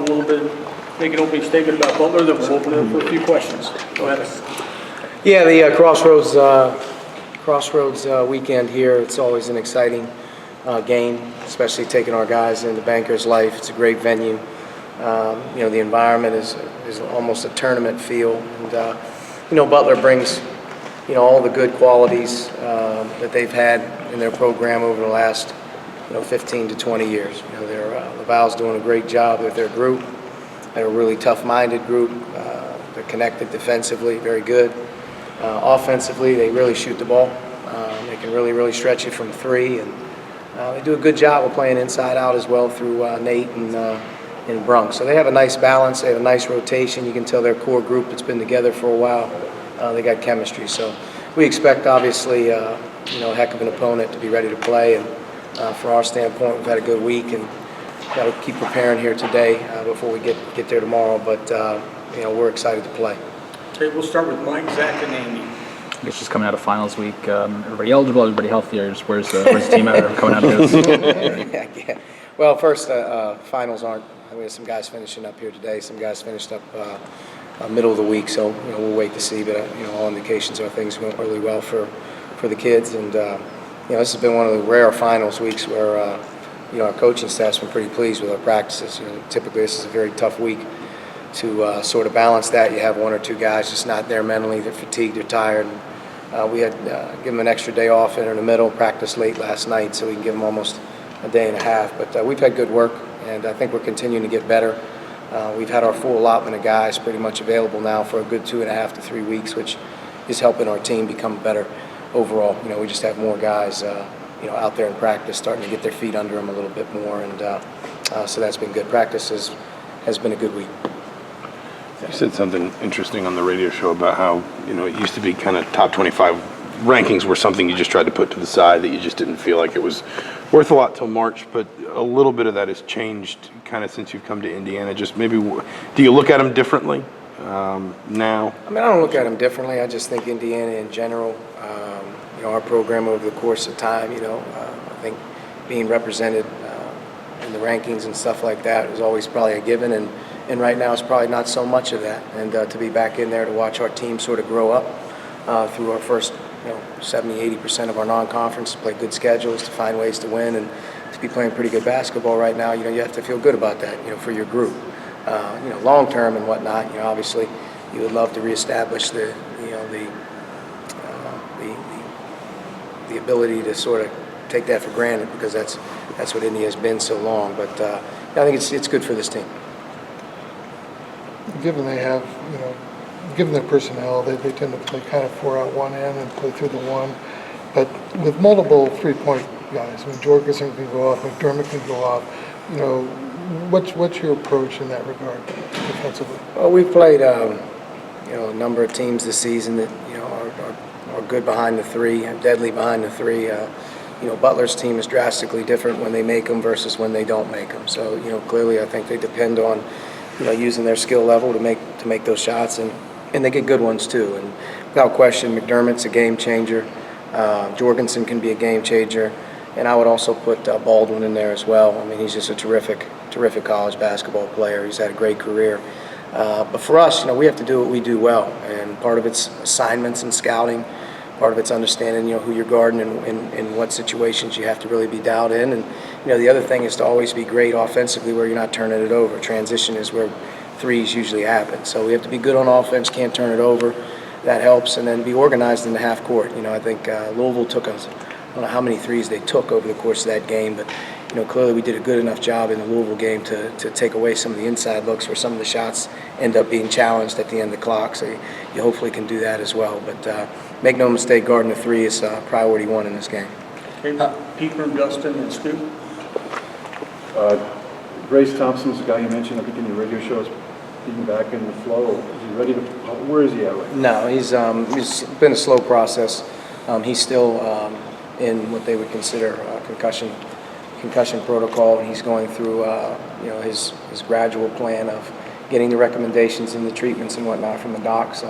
a little bit, make an opening statement about Butler, then we'll open it up for a few questions. Go ahead. Yeah, the Crossroads weekend here, it's always an exciting game, especially taking our guys into Bankers Life. It's a great venue. The environment is almost a tournament feel. And, Butler brings, all the good qualities that they've had in their program over the last, 15 to 20 years. Laval's doing a great job with their group. They're a really tough-minded group. They're connected defensively, very good. Offensively, they really shoot the ball. They can really stretch you from three, and they do a good job of playing inside out as well through Nate and Brunk. So they have a nice balance. They have a nice rotation. You can tell their core group that's been together for a while. They got chemistry. So we expect, obviously, a heck of an opponent to be ready to play. And from our standpoint, we've had a good week, and got to keep preparing here today before we get there tomorrow. But we're excited to play. Okay, we'll start with Mike, Zach, and Andy. I guess just coming out of finals week, everybody eligible, everybody healthy, or just where's the team at coming out of this? Yeah. Well, first, finals aren't. We have some guys finishing up here today. Some guys finished up middle of the week, so we'll wait to see. But all indications are things went really well for the kids, and this has been one of the rare finals weeks where our coaching staff's been pretty pleased with our practices. Typically, this is a very tough week to sort of balance that. You have one or two guys just not there mentally. They're fatigued, they're tired. And, we had given them an extra day off in the middle, practiced late last night, so we can give them almost a day and a half. But we've had good work, and I think we're continuing to get better. We've had our full allotment of guys pretty much available now for a good 2.5 to 3 weeks, which is helping our team become better overall. We just have more guys, out there in practice, starting to get their feet under them a little bit more, and so that's been good. Practice has been a good week. You said something interesting on the radio show about how, it used to be kind of top 25 rankings were something you just tried to put to the side, that you just didn't feel like it was worth a lot till March, but a little bit of that has changed kind of since you've come to Indiana. Just maybe, do you look at them differently now? I don't look at them differently. I just think Indiana in general, our program over the course of time, I think being represented in the rankings and stuff like that was always probably a given, and right now it's probably not so much of that. And to be back in there to watch our team sort of grow up through our first 70-80% of our non-conference, to play good schedules, to find ways to win, and to be playing pretty good basketball right now, you have to feel good about that, for your group. Long term and whatnot, obviously you would love to reestablish the ability to sort of take that for granted, because that's what Indy has been so long. But I think it's good for this team. Given they have, given their personnel, they tend to play kind of 4 out one end and play through the one. But with multiple three-point guys, Jorgensen can go off, McDermott can go off. What's your approach in that regard defensively? Well, we've played a number of teams this season that are good behind the three, and deadly behind the three. Butler's team is drastically different when they make them versus when they don't make them. So clearly, I think they depend on using their skill level to make those shots, and they get good ones too. And without question, McDermott's a game changer. Jorgensen can be a game changer, and I would also put Baldwin in there as well. He's just a terrific college basketball player. He's had a great career. But for us, we have to do what we do well, and part of it's assignments and scouting. Part of it's understanding, who you're guarding and what situations you have to really be dialed in. And, the other thing is to always be great offensively where you're not turning it over. Transition is where threes usually happen. So we have to be good on offense, can't turn it over. That helps. And then be organized in the half court. I think Louisville took us, I don't know how many threes they took over the course of that game, but, clearly we did a good enough job in the Louisville game to take away some of the inside looks where some of the shots end up being challenged at the end of the clock. So you hopefully can do that as well. But make no mistake, guarding the three is priority one in this game. Okay, Peter, Dustin, and Stu. Grace Thompson's the guy you mentioned, I think, in your radio show, is being back in the flow. Is he ready to? Where is he at right now? No, he's been a slow process. He's still in what they would consider concussion protocol, and he's going through his gradual plan of getting the recommendations and the treatments and whatnot from the docs.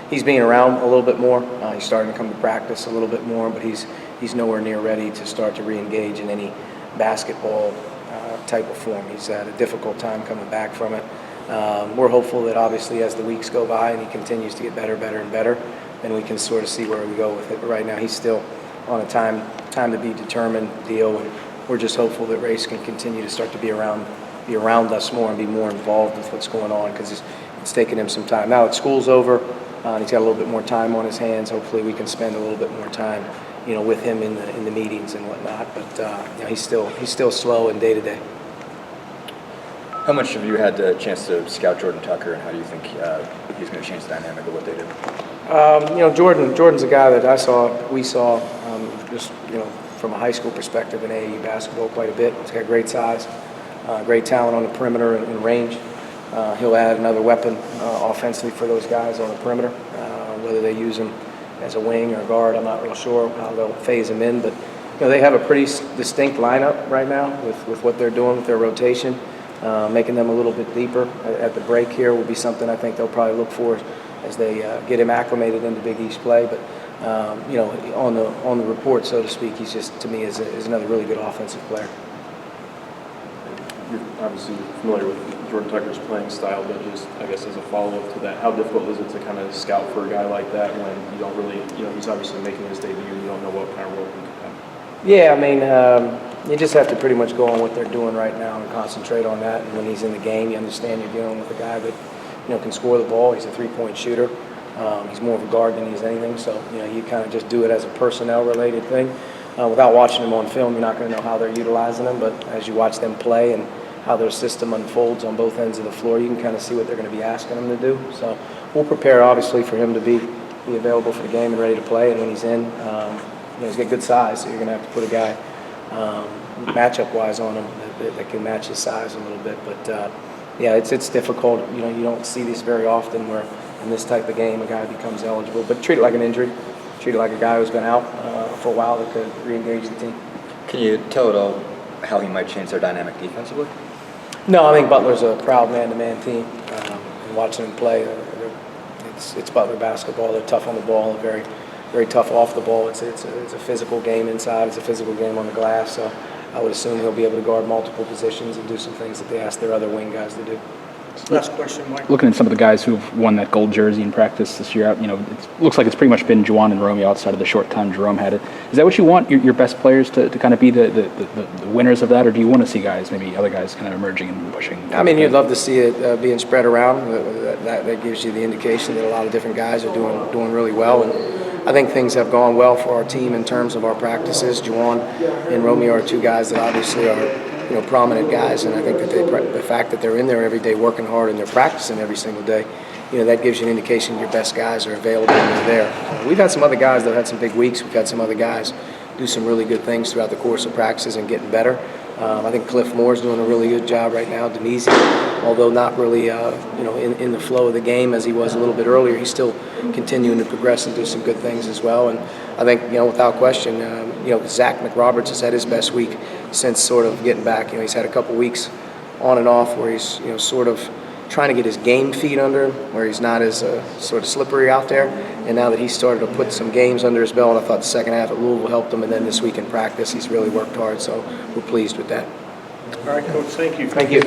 He's being around a little bit more. He's starting to come to practice a little bit more, but he's nowhere near ready to start to re-engage in any basketball type of form. He's had a difficult time coming back from it. We're hopeful that obviously as the weeks go by and he continues to get better and better, then we can sort of see where we go with it. But right now he's still on a time to be determined deal, and we're just hopeful that Race can continue to start to be around us more and be more involved with what's going on, because it's taken him some time. Now that school's over, and he's got a little bit more time on his hands, hopefully we can spend a little bit more time, with him in the meetings and whatnot. But he's still slow and day to day. How much have you had a chance to scout Jordan Tucker, and how do you think he's going to change the dynamic of what they do? Jordan's a guy that we saw just from a high school perspective in AAU basketball quite a bit. He's got great size, great talent on the perimeter and range. He'll add another weapon offensively for those guys on the perimeter. Whether they use him as a wing or guard, I'm not real sure how they'll phase him in. But they have a pretty distinct lineup right now with what they're doing with their rotation. Making them a little bit deeper at the break here will be something I think they'll probably look for as they get him acclimated into Big East play. But on the report, so to speak, he's just, to me, is another really good offensive player. You're obviously familiar with Jordan Tucker's playing style, but just, I guess, as a follow-up to that, how difficult is it to kind of scout for a guy like that when you don't really, he's obviously making his debut, you don't know what kind of role he could have? Yeah, I mean, you just have to pretty much go on what they're doing right now and concentrate on that. And when he's in the game, you understand you're dealing with a guy that, can score the ball. He's a three-point shooter. He's more of a guard than he's anything. So, you kind of just do it as a personnel-related thing. Without watching them on film, you're not going to know how they're utilizing them. But as you watch them play and how their system unfolds on both ends of the floor, you can kind of see what they're going to be asking them to do. So we'll prepare, obviously, for him to be available for the game and ready to play. And when he's in, he's got good size, so you're going to have to put a guy matchup-wise on him that can match his size a little bit. But, it's difficult. You don't see this very often where in this type of game a guy becomes eligible. But treat it like an injury. Treat it like a guy who's been out for a while that could re-engage the team. Can you tell at all how he might change their dynamic defensively? No, I think Butler's a proud man-to-man team. And watching them play, it's Butler basketball. They're tough on the ball, very, very tough off the ball. It's a physical game inside. It's a physical game on the glass. So I would assume he'll be able to guard multiple positions and do some things that they ask their other wing guys to do. Last question, Mike. Looking at some of the guys who've won that gold jersey in practice this year, it looks like it's pretty much been Juwan and Romeo outside of the short time Jerome had it. Is that what you want, your best players to kind of be the winners of that, or do you want to see guys, maybe other guys, kind of emerging and pushing? I mean, you'd love to see it being spread around. That gives you the indication that a lot of different guys are doing really well. And I think things have gone well for our team in terms of our practices. Juwan and Romeo are two guys that obviously are prominent guys, and I think that the fact that they're in there every day working hard and they're practicing every single day, that gives you an indication your best guys are available and they're there. We've had some other guys that have had some big weeks. We've had some other guys do some really good things throughout the course of practices and getting better. I think Cliff Moore's doing a really good job right now. Denise, although not really in the flow of the game as he was a little bit earlier, he's still continuing to progress and do some good things as well. And I think without question, Zach McRoberts has had his best week since sort of getting back. He's had a couple weeks on and off where he's sort of trying to get his game feet under him, where he's not as sort of slippery out there. And now that he's started to put some games under his belt, I thought the second half at Louisville helped him, and then this week in practice, he's really worked hard. So we're pleased with that. All right, Coach, thank you. Thank you.